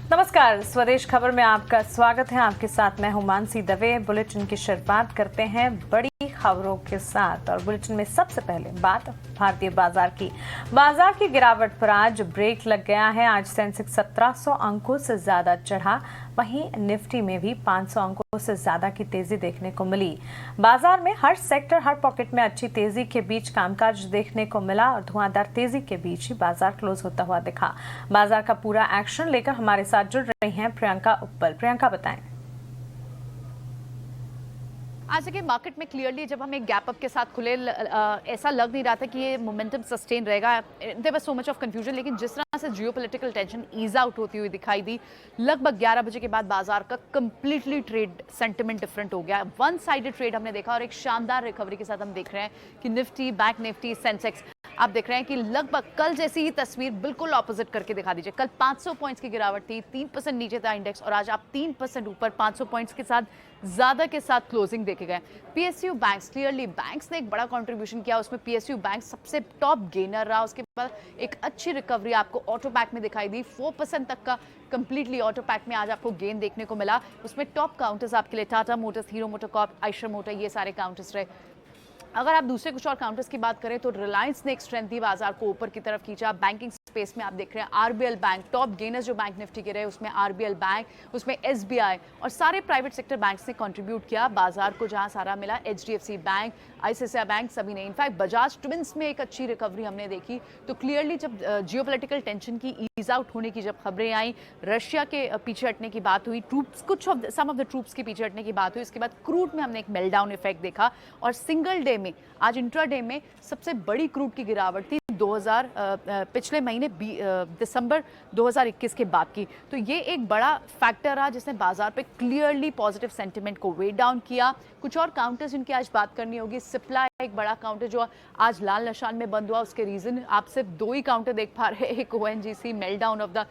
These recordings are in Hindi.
नमस्कार, स्वदेश खबर में आपका स्वागत है। आपके साथ मैं हूं मानसी दवे। बुलेटिन की शुरुआत करते हैं बड़ी खबरों के साथ और बुलेटिन में सबसे पहले बात भारतीय बाजार की गिरावट पर आज ब्रेक लग गया है। आज सेंसेक्स 1700 अंकों से ज्यादा चढ़ा, वहीं निफ्टी में भी 500 अंकों से ज्यादा की तेजी देखने को मिली। बाजार में हर सेक्टर, हर पॉकेट में अच्छी तेजी के बीच कामकाज देखने को मिला और धुआंधार तेजी के बीच ही बाजार क्लोज होता हुआ दिखा। बाजार का पूरा एक्शन लेकर हमारे साथ जुड़ रही हैं प्रियंका उप्पल। प्रियंका, बताएं। आज देखिए मार्केट में क्लियरली जब हम एक गैप अप के साथ खुले ऐसा लग नहीं रहा था कि ये मोमेंटम सस्टेन रहेगा। There was so much of confusion, लेकिन जिस तरह से जियोपॉलिटिकल टेंशन ईज आउट होती हुई दिखाई दी, लगभग 11 बजे के बाद बाजार का कंप्लीटली ट्रेड सेंटिमेंट डिफरेंट हो गया। वन साइडेड ट्रेड हमने देखा और एक शानदार रिकवरी के साथ हम देख रहे हैं कि निफ्टी, बैंक निफ्टी, सेंसेक्स आप देख रहे हैं कि लगभग कल जैसी ही तस्वीर बिल्कुल ऑपोजिट करके दिखा दीजिए। कल 500 पॉइंट्स की गिरावट थी, 3% नीचे था इंडेक्स और आज आप 3% ऊपर 500 पॉइंट्स के साथ ज्यादा के साथ क्लोजिंग देखे गए। पीएसयू बैंक्स, क्लियरली बैंक्स ने एक बड़ा कंट्रीब्यूशन किया, उसमें पीएसयू बैंक सबसे टॉप गेनर रहा। उसके बाद एक अच्छी रिकवरी आपको ऑटो पैक में दिखाई दी, 4% तक का कंप्लीटली ऑटो पैक में आज आपको गेन देखने को मिला। उसमें टॉप काउंटर्स आपके लिए Tata Motors, hero MotoCorp, Eicher motor, ये सारे काउंटर्स रहे। अगर आप दूसरे कुछ और काउंटर्स की बात करें तो रिलायंस ने एक स्ट्रेंथ दी, बाजार को ऊपर की तरफ खींचा। बैंकिंग स्पेस में आप देख रहे हैं आरबीएल बैंक, टॉप गेनर्स जो बैंक निफ्टी के रहे उसमें आरबीएल बैंक, उसमें एसबीआई और सारे प्राइवेट सेक्टर बैंक्स ने कंट्रीब्यूट किया बाजार को। जहां सारा मिला, एचडीएफसी बैंक, आईसीआईसीआई बैंक, सभी ने। इनफैक्ट बजाज ट्विंस में एक अच्छी रिकवरी हमने देखी। तो क्लियरली जब जियोपॉलिटिकल टेंशन की ईज आउट होने की जब खबरें आई, रशिया के पीछे हटने की बात हुई, सम ऑफ द ट्रूप्स के पीछे हटने की बात हुई, उसके बाद क्रूड में हमने एक मेल्टडाउन इफेक्ट देखा और सिंगल डे में आज इंट्राडे में सबसे बड़ी क्रूड की गिरावट थी पिछले महीने दिसंबर 2021 के बाद की। तो ये एक बड़ा फैक्टर रहा जिसने बाजार पे क्लियरली पॉजिटिव सेंटिमेंट को वेट डाउन किया। कुछ और काउंटर्स जिनकी आज बात करनी होगी, सिप्ला एक बड़ा काउंटर जो आज लाल निशान में बंद हुआ, उसके रीजन आप सिर्फ 2 ही काउंटर देख पा रहे हैं, एक ONGC meltdown of the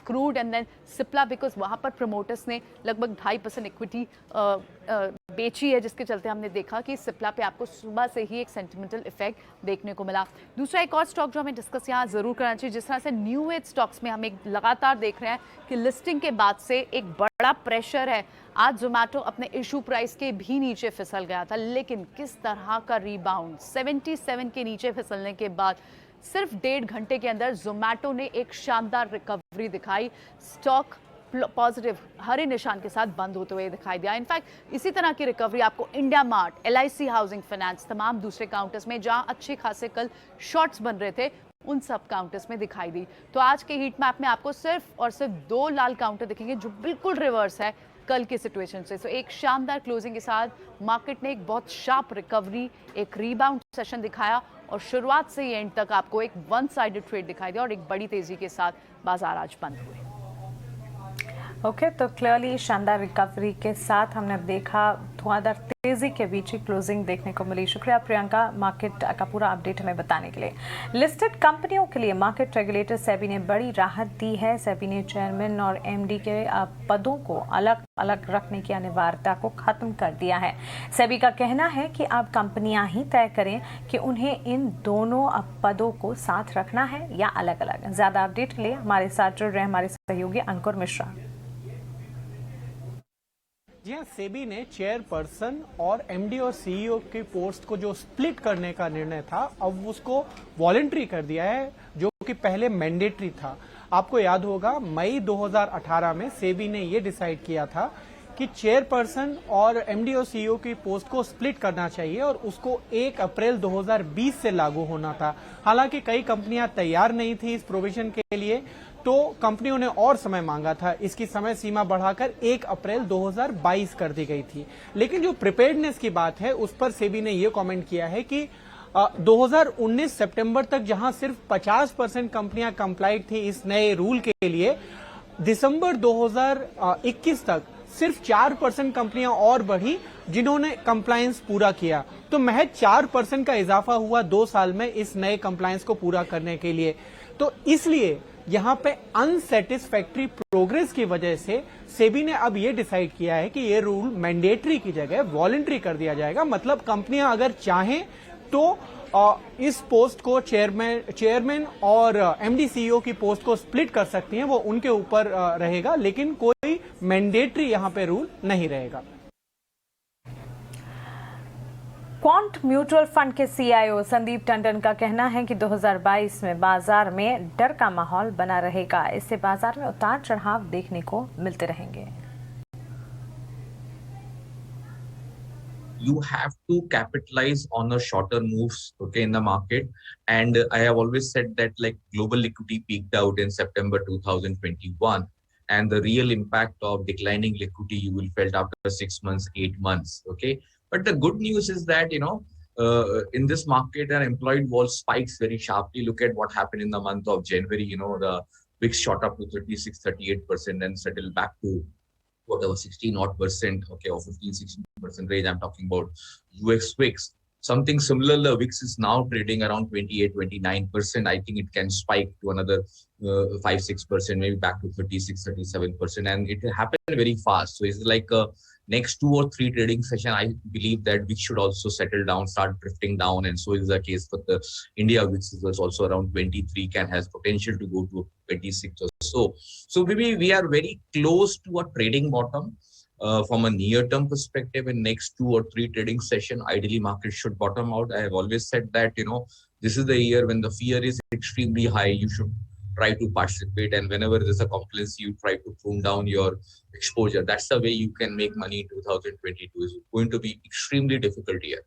crude and then Cipla, because वहां पर प्रमोटर्स ने लगभग 2.5% इक्विटी बेची है, जिसके चलते हमने देखा कि सिप्ला पे आपको सुबह से ही एक सेंटिमेंटल इफेक्ट देखने को मिला। दूसरा एक और स्टॉक जो हमें डिस्कस यहाँ जरूर करना चाहिए, जिस तरह से न्यू एज स्टॉक्स में हम एक लगातार देख रहे हैं कि लिस्टिंग के बाद से एक बड़ा प्रेशर है। आज जोमेटो अपने इशू प्राइस के भी नीचे फिसल गया था, लेकिन किस तरह का रीबाउंड, 77 के नीचे फिसलने के बाद सिर्फ 1.5 घंटे के अंदर जोमेटो ने एक शानदार रिकवरी दिखाई। स्टॉक पॉजिटिव हरे निशान के साथ बंद होते हुए दिखाई दिया। इनफैक्ट इसी तरह की रिकवरी आपको India mart, LIC housing finance, तमाम दूसरे काउंटर्स में जहां अच्छे खासे कल शॉर्ट्स बन रहे थे, उन सब काउंटर्स में दिखाई दी। तो आज के हीट मैप में आपको सिर्फ और सिर्फ 2 लाल काउंटर दिखेंगे जो बिल्कुल रिवर्स है कल की सिचुएशन से। तो एक शानदार क्लोजिंग के साथ मार्केट ने एक बहुत शार्प रिकवरी, एक रीबाउंड सेशन दिखाया और शुरुआत से एंड तक आपको एक वन साइडेड ट्रेड दिखाई दिया और एक बड़ी तेजी के साथ बाजार आज बंद हुए। ओके, तो क्लियरली शानदार रिकवरी के साथ हमने अब देखा धुआंधार तेजी के बीच ही क्लोजिंग देखने को मिली। शुक्रिया प्रियंका, मार्केट का पूरा अपडेट हमें बताने के लिए। लिस्टेड कंपनियों के लिए मार्केट रेगुलेटर सेबी ने बड़ी राहत दी है। सेबी ने चेयरमैन और एमडी के पदों को अलग अलग रखने की अनिवार्यता को खत्म कर दिया है। सेबी का कहना है कि अब कंपनियां ही तय करें कि उन्हें इन दोनों पदों को साथ रखना है या अलग अलग। ज्यादा अपडेट के लिए हमारे साथ जुड़ रहे हमारे सहयोगी अंकुर मिश्रा। जी हाँ, सेबी ने चेयरपर्सन और एमडी और सीईओ के पोस्ट को जो स्प्लिट करने का निर्णय था, अब उसको वॉलंटरी कर दिया है, जो कि पहले मैंडेटरी था। आपको याद होगा मई 2018 में सेबी ने ये डिसाइड किया था कि चेयरपर्सन और एमडी और सीईओ की पोस्ट को स्प्लिट करना चाहिए और उसको 1 अप्रैल 2020 से लागू होना था। हालांकि कई कंपनियां तैयार नहीं थी इस प्रोविजन के लिए, तो कंपनियों ने और समय मांगा था। इसकी समय सीमा बढ़ाकर 1 अप्रैल 2022 कर दी गई थी। लेकिन जो प्रिपेयर्डनेस की बात है, उस पर सेबी ने यह कमेंट किया है कि 2019 सितंबर तक जहां सिर्फ 50% कंपनियां कंप्लाइड थी इस नए रूल के लिए, दिसंबर 2021 तक सिर्फ 4% कंपनियां और बढ़ी जिन्होंने कंप्लायंस पूरा किया। तो महज 4% का इजाफा हुआ 2 साल में इस नए कंप्लायंस को पूरा करने के लिए। तो इसलिए यहां पे अनसेटिस्फैक्ट्री प्रोग्रेस की वजह से सेबी ने अब ये डिसाइड किया है कि ये रूल मैंडेटरी की जगह वॉलंटरी कर दिया जाएगा। मतलब कंपनियां अगर चाहें तो इस पोस्ट को चेयरमैन और एमडी सीईओ की पोस्ट को स्प्लिट कर सकती हैं, वो उनके ऊपर रहेगा, लेकिन कोई मैंडेटरी यहां पे रूल नहीं रहेगा। क्वांट म्यूचुअल फंड के सीईओ संदीप टंडन का कहना है कि 2022 में बाजार में डर का माहौल बना रहेगा। इससे बाजार में उतार चढ़ाव देखने को मिलते रहेंगे। You have to capitalize on the shorter moves, okay, in the market. And I have always said that like global liquidity peaked out in September 2021, and the real impact of declining liquidity you will felt after 6 months, 8 months, okay. But the good news is that, in this market, our employed vol spikes very sharply. Look at what happened in the month of January. The VIX shot up to 36-38% and settled back to whatever 16% okay, or 15-16% range. I'm talking about US VIX. Something similar, the VIX is now trading around 28-29%. I think it can spike to another 5-6%, maybe back to 36-37%, and it happened very fast. So it's like next 2 or 3 trading session, I believe that VIX should also settle down, start drifting down, and so is the case for the India VIX is also around 23, has potential to go to 26 or so. So maybe we are very close to a trading bottom. From a near-term perspective, in next 2 or 3 trading session, ideally market should bottom out. I have always said that, this is the year when the fear is extremely high. You should try to participate, and whenever there's a complacency, you try to prune down your exposure. That's the way you can make money in 2022. It's going to be extremely difficult year.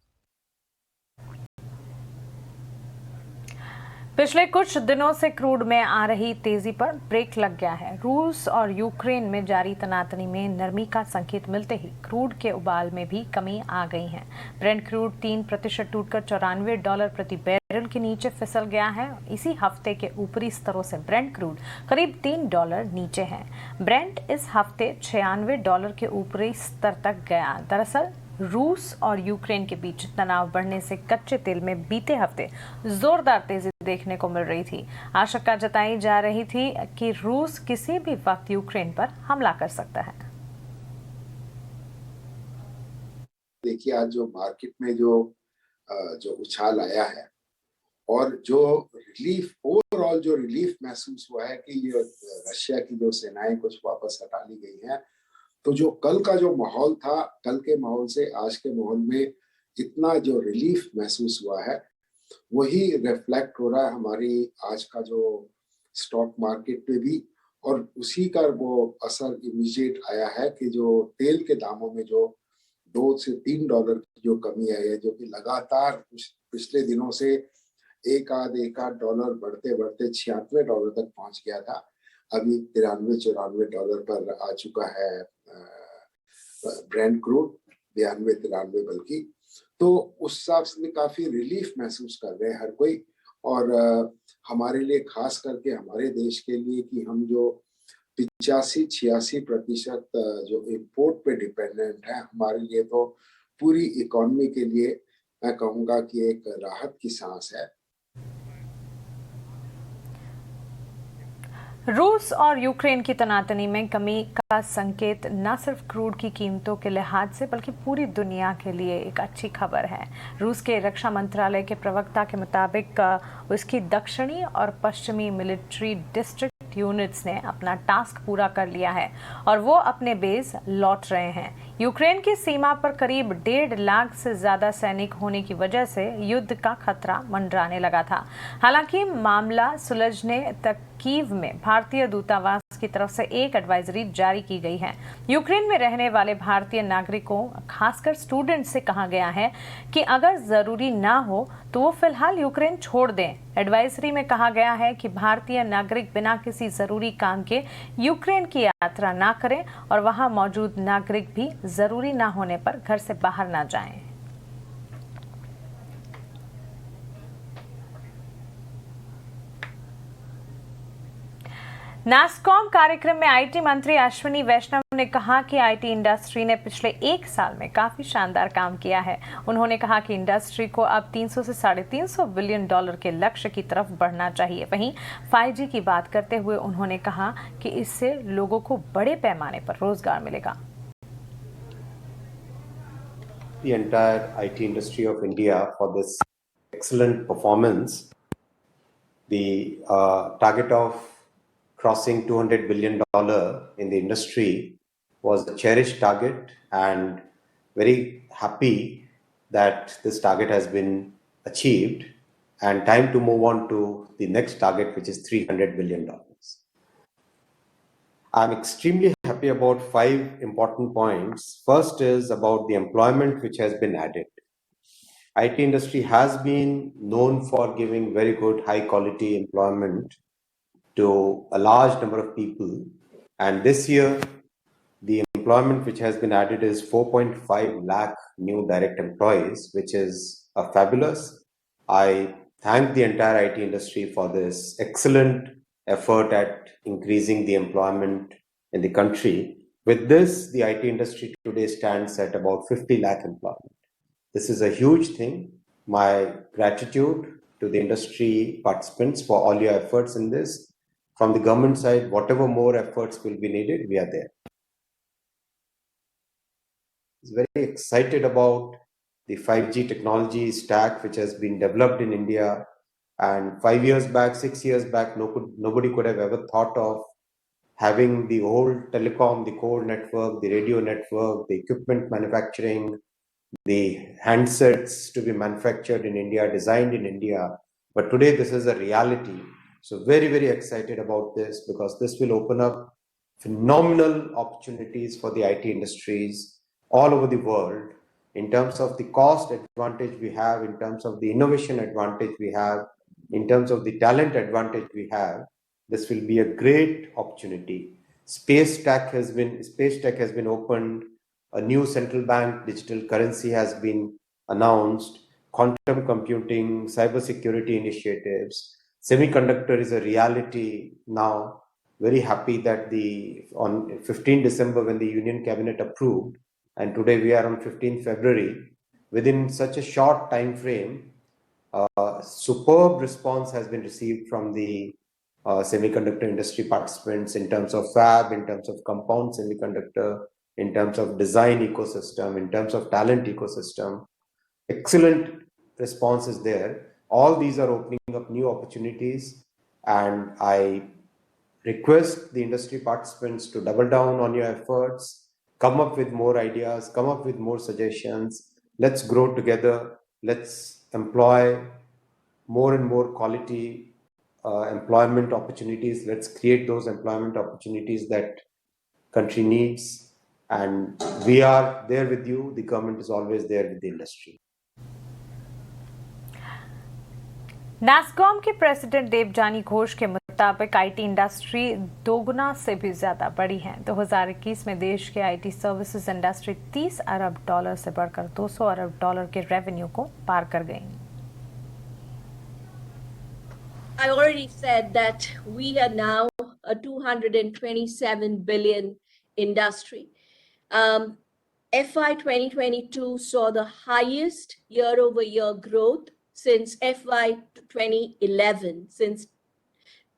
पिछले कुछ दिनों से क्रूड में आ रही तेजी पर ब्रेक लग गया है। रूस और यूक्रेन में जारी तनातनी में नरमी का संकेत मिलते ही क्रूड के उबाल में भी कमी आ गई है। ब्रेंट क्रूड 3% टूटकर $94 प्रति बैरल के नीचे फिसल गया है। इसी हफ्ते के ऊपरी स्तरों से ब्रेंट क्रूड करीब $3 नीचे है। ब्रेंट इस हफ्ते $96 के ऊपरी स्तर तक गया। दरअसल रूस और यूक्रेन के बीच तनाव बढ़ने से कच्चे तेल में बीते हफ्ते जोरदार तेजी देखने को मिल रही थी। आशंका जताई जा रही थी कि रूस किसी भी वक्त यूक्रेन पर हमला कर सकता है। देखिए, आज जो मार्केट में जो उछाल आया है और जो रिलीफ, ओवरऑल जो रिलीफ महसूस हुआ है कि ये रशिया की जो सेनाएं कुछ वापस हटा ली गई हैं, तो जो कल का जो माहौल था, कल के माहौल से आज के माहौल में इतना जो रिलीफ महसूस हुआ है, वही रिफ्लेक्ट हो रहा है हमारी आज का जो स्टॉक मार्केट पे भी, और उसी का वो असर इमीडिएट आया है कि जो तेल के दामों में जो $2 से $3 की जो कमी आई है, जो कि लगातार पिछले दिनों से एक आध $1 बढ़ते बढ़ते $96 तक पहुंच गया था। अभी $93-94 पर आ चुका है ब्रेंट क्रूड, 92-93 बल्कि। तो उस हिसाब से काफी रिलीफ महसूस कर रहे हैं हर कोई, और हमारे लिए, खास करके हमारे देश के लिए, कि हम जो 85-86% जो इंपोर्ट पे डिपेंडेंट है, हमारे लिए तो पूरी इकोनॉमी के लिए मैं कहूँगा कि एक राहत की सांस है। रूस और यूक्रेन की तनातनी में कमी का संकेत न सिर्फ क्रूड की कीमतों के लिहाज से बल्कि पूरी दुनिया के लिए एक अच्छी खबर है। रूस के रक्षा मंत्रालय के प्रवक्ता के मुताबिक उसकी दक्षिणी और पश्चिमी मिलिट्री डिस्ट्रिक्ट यूनिट्स ने अपना टास्क पूरा कर लिया है और वो अपने बेस लौट रहे हैं। यूक्रेन की सीमा पर करीब 1.5 लाख से ज्यादा सैनिक होने की वजह से युद्ध का खतरा मंडराने लगा था। हालांकि मामला सुलझने तक कीव में भारतीय दूतावास की तरफ से एक एडवाइजरी जारी की गई है। यूक्रेन में रहने वाले भारतीय नागरिकों, खासकर स्टूडेंट्स से कहा गया है कि अगर जरूरी ना हो तो वो फिलहाल यूक्रेन छोड़ दें। एडवाइजरी में कहा गया है कि भारतीय नागरिक बिना किसी जरूरी काम के यूक्रेन की यात्रा ना करें और वहां मौजूद नागरिक भी जरूरी ना होने पर घर से बाहर ना जाएं। नास्कॉम कार्यक्रम में आईटी मंत्री अश्विनी वैष्णव ने कहा कि आईटी इंडस्ट्री ने पिछले 1 साल में काफी शानदार काम किया है। उन्होंने कहा कि इंडस्ट्री को अब 300 से $350 बिलियन के लक्ष्य की तरफ बढ़ना चाहिए। वहीं 5G की बात करते हुए उन्होंने कहा कि इससे लोगों को बड़े पैमाने पर रोजगार मिलेगा। The entire IT industry of India for this excellent performance. The target of crossing $200 billion in the industry was a cherished target, and very happy that this target has been achieved, and time to move on to the next target, which is $300 billion. I'm extremely happy about 5 important points. First is about the employment which has been added. IT industry has been known for giving very good high quality employment to a large number of people, and this year the employment which has been added is 4.5 lakh new direct employees, which is fabulous. I thank the entire IT industry for this excellent effort at increasing the employment in the country. With this, the IT industry today stands at about 50 lakh employment. This is a huge thing. My gratitude to the industry participants for all your efforts in this. From the government side, whatever more efforts will be needed, we are there. I'm very excited about the 5G technology stack which has been developed in India. And 5 years back, 6 years back, nobody could have ever thought of having the whole telecom, the core network, the radio network, the equipment manufacturing, the handsets to be manufactured in India, designed in India. But today this is a reality. So very, very excited about this, because this will open up phenomenal opportunities for the IT industries all over the world in terms of the cost advantage we have, in terms of the innovation advantage we have, in terms of the talent advantage we have. This will be a great opportunity. Space tech has been opened. A new central bank digital currency has been announced. Quantum computing, cybersecurity initiatives. Semiconductor is a reality now. Very happy that on 15 December when the Union Cabinet approved, and today we are on 15 February, within such a short time frame, superb response has been received from the semiconductor industry participants in terms of fab, in terms of compound semiconductor, in terms of design ecosystem, in terms of talent ecosystem. Excellent response is there. All these are opening up new opportunities, and I request the industry participants to double down on your efforts, come up with more ideas, come up with more suggestions. Let's grow together. Let's employ more and more quality employment opportunities. Let's create those employment opportunities that country needs. And we are there with you. The government is always there with the industry. NASSCOM के प्रेसिडेंट देवजानी घोष के मुताबिक आईटी इंडस्ट्री दोगुना से भी ज्यादा बड़ी है। 2021 में देश के आईटी सर्विसेज इंडस्ट्री $30 अरब से बढ़कर $200 अरब के रेवेन्यू को पार कर गई। I already said that we are now a 227 billion industry. FY 2022 saw the highest year-over-year growth since FY 2011. Since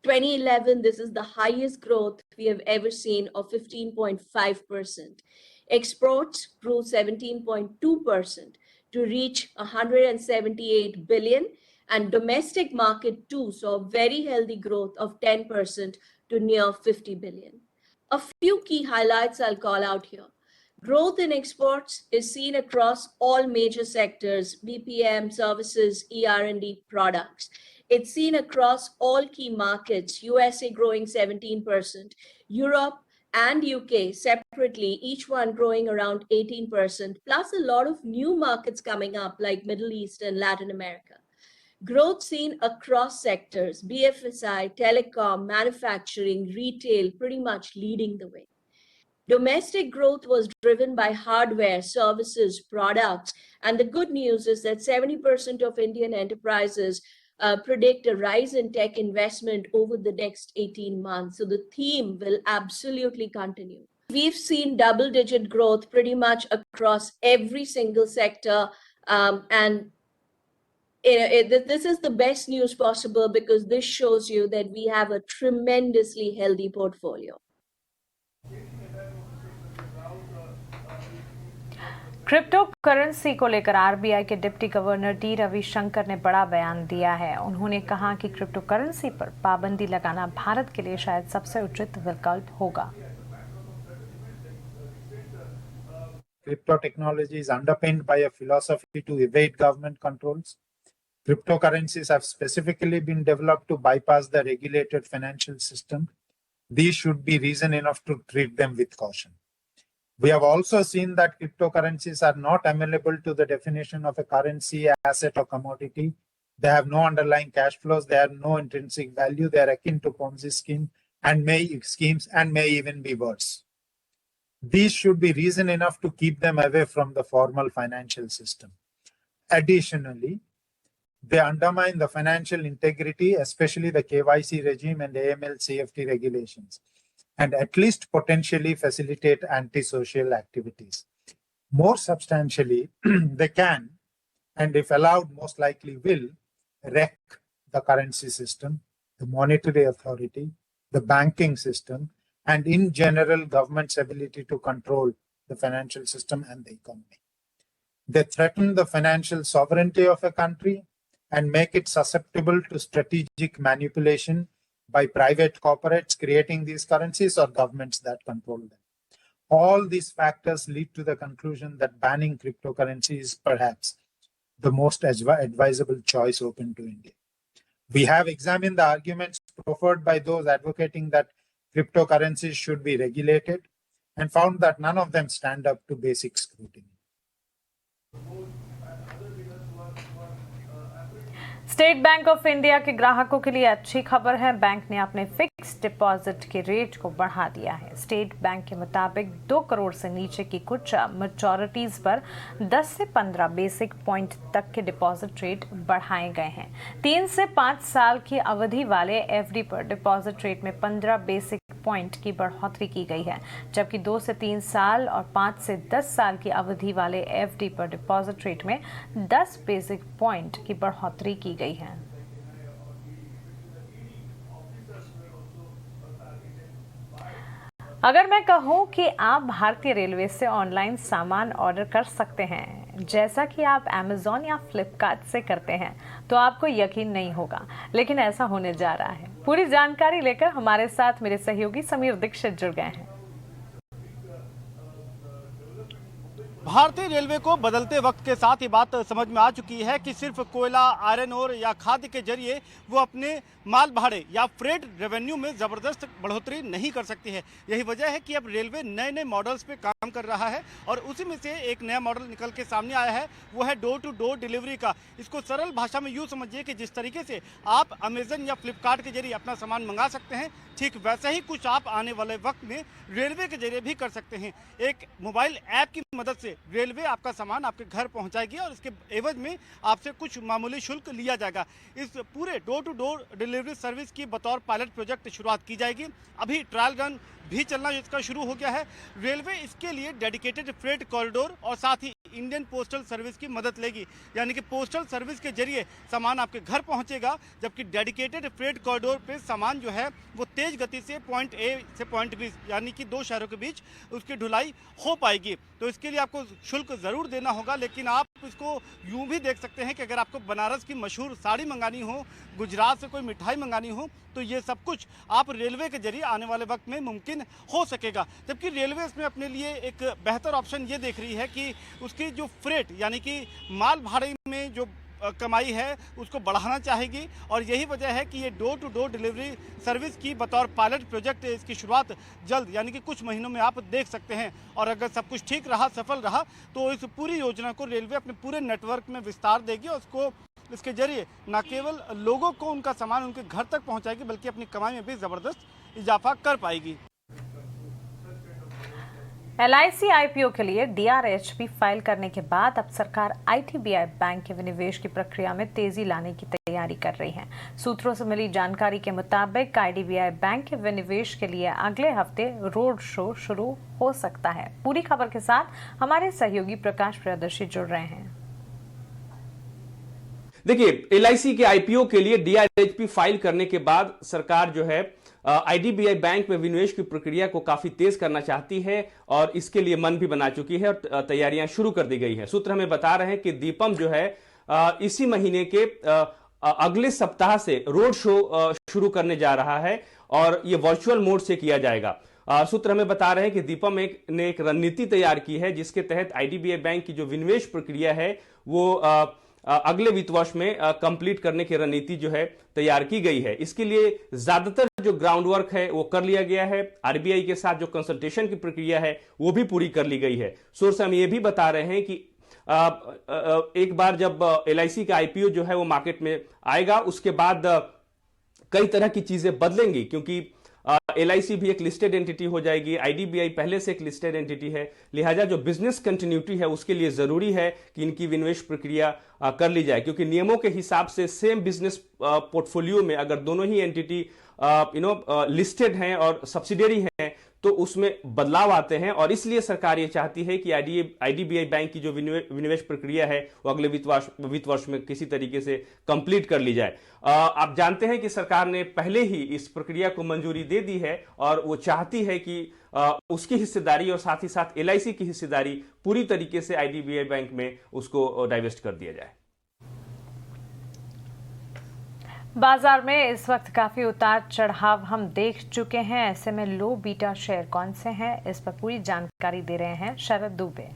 2011, this is the highest growth we have ever seen of 15.5%. Exports grew 17.2% to reach 178 billion, and domestic market too saw very healthy growth of 10% to near 50 billion. A few key highlights I'll call out here. Growth in exports is seen across all major sectors: BPM, services, ER&D, products. It's seen across all key markets: USA growing 17%, Europe and UK separately, each one growing around 18%, plus a lot of new markets coming up like Middle East and Latin America. Growth seen across sectors: BFSI, telecom, manufacturing, retail, pretty much leading the way. Domestic growth was driven by hardware, services, products, and the good news is that 70% of Indian enterprises predict a rise in tech investment over the next 18 months. So the theme will absolutely continue. We've seen double-digit growth pretty much across every single sector, and this is the best news possible because this shows you that we have a tremendously healthy portfolio. Crypto currency को लेकर आरबीआई के डिप्टी गवर्नर डी रविशंकर ने बड़ा बयान दिया है। उन्होंने कहा कि क्रिप्टो करेंसी पर पाबंदी लगाना भारत के लिए शायद सबसे उचित विकल्प होगा। Crypto technology is underpinned by a philosophy to evade government controls. Cryptocurrencies have specifically been developed to bypass the regulated financial system. These should be reason enough to treat them with caution. We have also seen that cryptocurrencies are not amenable to the definition of a currency, asset, or commodity. They have no underlying cash flows. They have no intrinsic value. They are akin to Ponzi schemes and may even be worse. These should be reason enough to keep them away from the formal financial system. Additionally, they undermine the financial integrity, especially the KYC regime and AML CFT regulations, and at least potentially facilitate antisocial activities. More substantially, they can, and if allowed, most likely will, wreck the currency system, the monetary authority, the banking system, and in general, government's ability to control the financial system and the economy. They threaten the financial sovereignty of a country and make it susceptible to strategic manipulation by private corporates creating these currencies or governments that control them. All these factors lead to the conclusion that banning cryptocurrency is perhaps the most advisable choice open to India. We have examined the arguments proffered by those advocating that cryptocurrencies should be regulated and found that none of them stand up to basic scrutiny. State bank of India के ग्राहकों के लिए अच्छी खबर है। बैंक ने अपने फिक्स डिपॉजिट के रेट को बढ़ा दिया है। स्टेट बैंक के मुताबिक 2 करोड़ से नीचे की कुछ मैच्योरिटीज पर 10 से 15 बेसिक पॉइंट तक के डिपॉजिट रेट बढ़ाए गए हैं। 3 से 5 साल की अवधि वाले एफडी पर डिपॉजिट रेट में 15 बेसिक पॉइंट की बढ़ोतरी की गई है, जबकि 2 से 3 साल और 5 से 10 साल की अवधि वाले एफडी पर डिपॉजिट रेट में 10 बेसिक पॉइंट की बढ़ोतरी की गई है। अगर मैं कहूं कि आप भारतीय रेलवे से ऑनलाइन सामान ऑर्डर कर सकते हैं, जैसा कि आप अमेज़न या फ्लिपकार्ट से करते हैं, तो आपको यकीन नहीं होगा, लेकिन ऐसा होने जा रहा है। पूरी जानकारी लेकर हमारे साथ मेरे सहयोगी समीर दीक्षित जुड़ गए हैं। भारतीय रेलवे को बदलते वक्त के साथ ये बात समझ में आ चुकी है कि सिर्फ कोयला, आयरन ओर या खाद्य के जरिए वो अपने माल भाड़े या फ्रेट रेवेन्यू में ज़बरदस्त बढ़ोतरी नहीं कर सकती है। यही वजह है कि अब रेलवे नए नए मॉडल्स पे काम कर रहा है और उसी में से एक नया मॉडल निकल के सामने आया है, वो है डोर टू डोर डिलीवरी का। इसको सरल भाषा में यूँ समझिए कि जिस तरीके से आप अमेजन या फ्लिपकार्ट के जरिए अपना सामान मंगा सकते हैं, ठीक वैसा ही कुछ आप आने वाले वक्त में रेलवे के जरिए भी कर सकते हैं। एक मोबाइल ऐप की मदद से रेलवे आपका सामान आपके घर पहुंचाएगी और इसके एवज में आपसे कुछ मामूली शुल्क लिया जाएगा। इस पूरे door to door delivery service की बतौर पायलट प्रोजेक्ट शुरुआत की जाएगी। अभी ट्रायल रन भी चलना इसका शुरू हो गया है। रेलवे इसके लिए डेडिकेटेड फ्रेट कॉरिडोर और साथ ही इंडियन पोस्टल सर्विस की मदद लेगी, यानी कि पोस्टल सर्विस के जरिए सामान आपके घर पहुंचेगा, जबकि डेडिकेटेड फ्रेट कॉरिडोर पे सामान जो है वो तेज गति से पॉइंट ए से पॉइंट बी यानी कि 2 शहरों के बीच उसकी ढुलाई हो पाएगी। तो इसके लिए आपको शुल्क ज़रूर देना होगा, लेकिन आप इसको यूं भी देख सकते हैं कि अगर आपको बनारस की मशहूर साड़ी मंगानी हो, गुजरात से कोई मिठाई मंगानी हो, तो ये सब कुछ आप रेलवे के जरिए आने वाले वक्त में मुमकिन हो सकेगा। जबकि रेलवे इसमें अपने लिए एक बेहतर ऑप्शन ये देख रही है कि उसकी जो फ्रेट यानी कि माल भाड़े में जो कमाई है उसको बढ़ाना चाहेगी, और यही वजह है कि ये door to door delivery service की बतौर पायलट प्रोजेक्ट इसकी शुरुआत जल्द यानी कि कुछ महीनों में आप देख सकते हैं। और अगर सब कुछ ठीक रहा, सफल रहा, तो इस पूरी योजना को रेलवे अपने पूरे नेटवर्क में विस्तार देगी और उसको इसके जरिए न केवल लोगों को उनका सामान उनके घर तक पहुंचाएगी, बल्कि अपनी कमाई में भी ज़बरदस्त इजाफा कर पाएगी। LIC IPO के लिए DRHP फाइल करने के बाद अब सरकार ITBI बैंक के विनिवेश की प्रक्रिया में तेजी लाने की तैयारी कर रही है। सूत्रों से मिली जानकारी के मुताबिक ITBI बैंक के विनिवेश के लिए अगले हफ्ते रोड शो शुरू हो सकता है। पूरी खबर के साथ हमारे सहयोगी प्रकाश प्रियदर्शी जुड़ रहे हैं। देखिए, LIC के IPO के लिए DRHP फाइल करने के बाद सरकार जो है आईडीबीआई बैंक में विनिवेश की प्रक्रिया को काफी तेज करना चाहती है और इसके लिए मन भी बना चुकी है और तैयारियां शुरू कर दी गई हैं। सूत्र हमें बता रहे हैं कि दीपम जो है इसी महीने के अगले सप्ताह से रोड शो शुरू करने जा रहा है और ये वर्चुअल मोड से किया जाएगा। सूत्र हमें बता रहे हैं कि दीपम ने एक रणनीति तैयार की है जिसके तहत आईडीबीआई बैंक की जो विनिवेश प्रक्रिया है वो अगले वित्त वर्ष में कंप्लीट करने की रणनीति जो है तैयार की गई है। इसके लिए ज्यादातर जो ग्राउंड वर्क है वो कर लिया गया है। आरबीआई के साथ जो कंसल्टेशन की प्रक्रिया है वो भी पूरी कर ली गई है। सोर्स हम ये भी बता रहे हैं कि एक बार जब एलआईसी का आईपीओ जो है वो मार्केट में आएगा उसके बाद कई तरह की चीजें बदलेंगी, क्योंकि एलआईसी भी एक लिस्टेड एंटिटी हो जाएगी, आईडीबीआई पहले से एक लिस्टेड एंटिटी है, लिहाजा जो बिजनेस कंटिन्यूटी है उसके लिए जरूरी है कि इनकी विनिवेश प्रक्रिया कर ली जाए, क्योंकि नियमों के हिसाब से सेम बिजनेस पोर्टफोलियो में अगर दोनों ही एंटिटी लिस्टेड हैं और सब्सिडियरी हैं तो उसमें बदलाव आते हैं और इसलिए सरकार ये चाहती है कि आईडीबीआई बैंक की जो विनिवेश प्रक्रिया है वो अगले वित्त वर्ष में किसी तरीके से कंप्लीट कर ली जाए। आप जानते हैं कि सरकार ने पहले ही इस प्रक्रिया को मंजूरी दे दी है और वो चाहती है कि उसकी हिस्सेदारी और साथ ही साथ एलआईसी की हिस्सेदारी पूरी तरीके से आईडीबीआई बैंक में उसको डाइवेस्ट कर दिया जाए। बाजार में इस वक्त काफी उतार चढ़ाव हम देख चुके हैं। ऐसे में लो बीटा शेयर कौन से हैं, इस पर पूरी जानकारी दे रहे हैं शरद दुबे।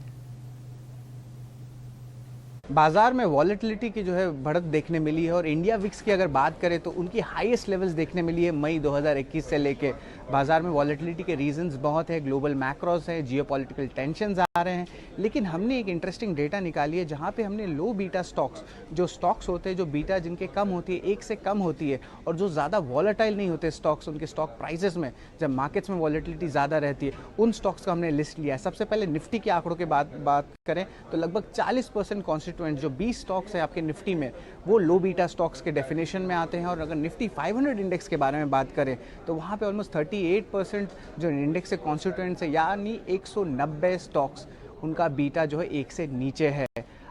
बाजार में वॉलेटिलिटी की जो है बढ़त देखने मिली है और इंडिया विक्स की अगर बात करें तो उनकी हाईएस्ट लेवल्स देखने मिली है मई 2021 से लेके। बाजार में वॉलेटिलिटी के रीजंस बहुत है, ग्लोबल मैक्रोस है, जियोपॉलिटिकल टेंशंस आ रहे हैं, लेकिन हमने एक इंटरेस्टिंग डेटा निकाली है जहां पे हमने लो बीटा स्टॉक्स, जो स्टॉक्स होते हैं जो बीटा जिनके कम होती है, 1 से कम होती है और जो ज़्यादा वॉलेटाइल नहीं होते स्टॉक्स, उनके स्टॉक प्राइसेस में जब मार्केट्स में वॉलेटिलिटी ज़्यादा रहती है, उन स्टॉक्स का हमने लिस्ट लिया है। सबसे पहले निफ्टी के आंकड़ों के बात करें तो लगभग 40% कॉन्स्टिट्यूएंट जो 20 स्टॉक्स है आपके निफ्टी में वो लो बीटा स्टॉक्स के डेफिनेशन में आते हैं। और अगर निफ्टी 500 इंडेक्स के बारे में बात करें तो वहाँ पे ऑलमोस्ट 38% जो इंडेक्स के कॉन्स्टिट्यूएंट्स है, यानी 190 स्टॉक्स, उनका बीटा जो है 1 से नीचे है।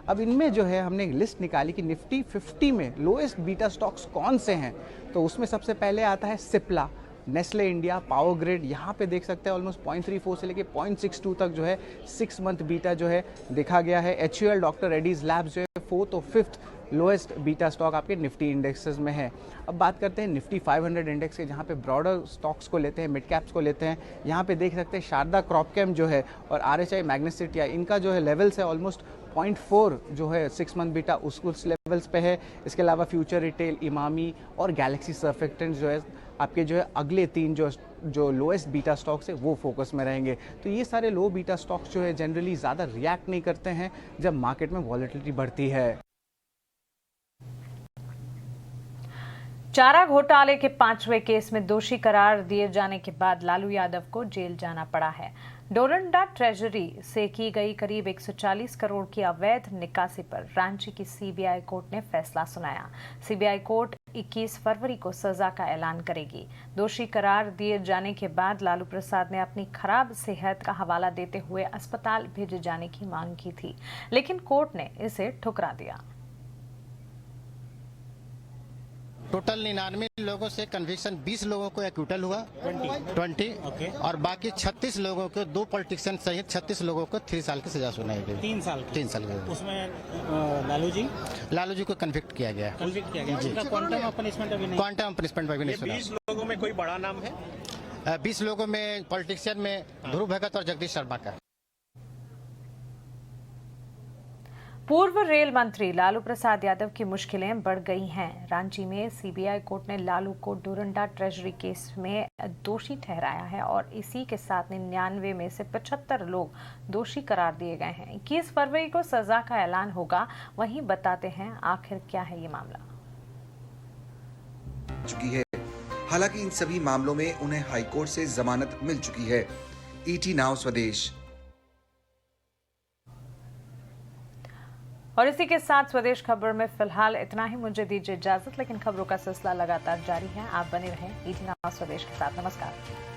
अब इनमें जो है हमने एक लिस्ट निकाली कि निफ्टी 50 में लोएस्ट बीटा स्टॉक्स कौन से हैं, तो उसमें सबसे पहले आता है Cipla, Nestle India, power grid. यहाँ पे देख सकते हैं ऑलमोस्ट 0.34 से लेके 0.62 तक जो है 6 मंथ बीटा जो है देखा गया है। HUL, डॉक्टर रेड्डीज लैब्स जो है 4th और 5th लोएस्ट बीटा स्टॉक आपके निफ्टी इंडेक्सेस में है। अब बात करते हैं निफ्टी 500 इंडेक्स के, जहाँ पे ब्रॉडर स्टॉक्स को लेते हैं, मिड कैप्स को लेते हैं। यहाँ पे देख सकते हैं शारदा क्रॉपकेम जो है और RHI मैग्नेसिटिया, इनका जो है लेवल्स है ऑलमोस्ट 0.4 जो है 6 मंथ बीटा उस लेवल्स पे है। इसके अलावा फ्यूचर रिटेल, इमामी और गैलेक्सी सर्फेक्टेंट्स जो है आपके जो है अगले 3 जो लोएस्ट बीटा स्टॉक्स है वो फोकस में रहेंगे। तो ये सारे लो बीटा स्टॉक्स जो है जनरली ज़्यादा रिएक्ट नहीं करते हैं जब मार्केट में वॉलेटिलिटी बढ़ती है। चारा घोटाले के 5वें केस में दोषी करार दिए जाने के बाद लालू यादव को जेल जाना पड़ा है। डोरंडा ट्रेजरी से की गई करीब 140 करोड़ की अवैध निकासी पर रांची की सीबीआई कोर्ट ने फैसला सुनाया। सीबीआई कोर्ट 21 फरवरी को सजा का ऐलान करेगी। दोषी करार दिए जाने के बाद लालू प्रसाद ने अपनी खराब सेहत का हवाला देते हुए अस्पताल भेजे जाने की मांग की थी, लेकिन कोर्ट ने इसे ठुकरा दिया। टोटल 99 लोगों से कन्विक्शन, 20 लोगों को एक्यूटल हुआ 20 okay. और बाकी 36 लोगों को, 2 पॉलिटिशियन सहित 36 लोगों को 3 साल की सजा सुनाई गई। 3 साल की। उसमें लालू जी को कन्विक्ट किया गया। क्वांटम ऑफ पनिशमेंट अभी नहीं सुना। 20 लोगों में कोई बड़ा नाम है? 20 लोगों में पॉलिटिशियन में ध्रुव भगत और जगदीश शर्मा का। पूर्व रेल मंत्री लालू प्रसाद यादव की मुश्किलें बढ़ गई हैं। रांची में सीबीआई कोर्ट ने लालू को डोरंडा ट्रेजरी केस में दोषी ठहराया है और इसी के साथ 99 में से 75 लोग दोषी करार दिए गए हैं। 21 फरवरी को सजा का ऐलान होगा। वहीं बताते हैं आखिर क्या है ये मामला। चुकी है। हालांकि इन सभी मामलों में उन्हें हाईकोर्ट से जमानत मिल चुकी है। ET नाउ स्वदेश। और इसी के साथ स्वदेश खबर में फिलहाल इतना ही। मुझे दीजिए इजाजत, लेकिन खबरों का सिलसिला लगातार जारी है। आप बने रहें ET नाउ स्वदेश के साथ। नमस्कार।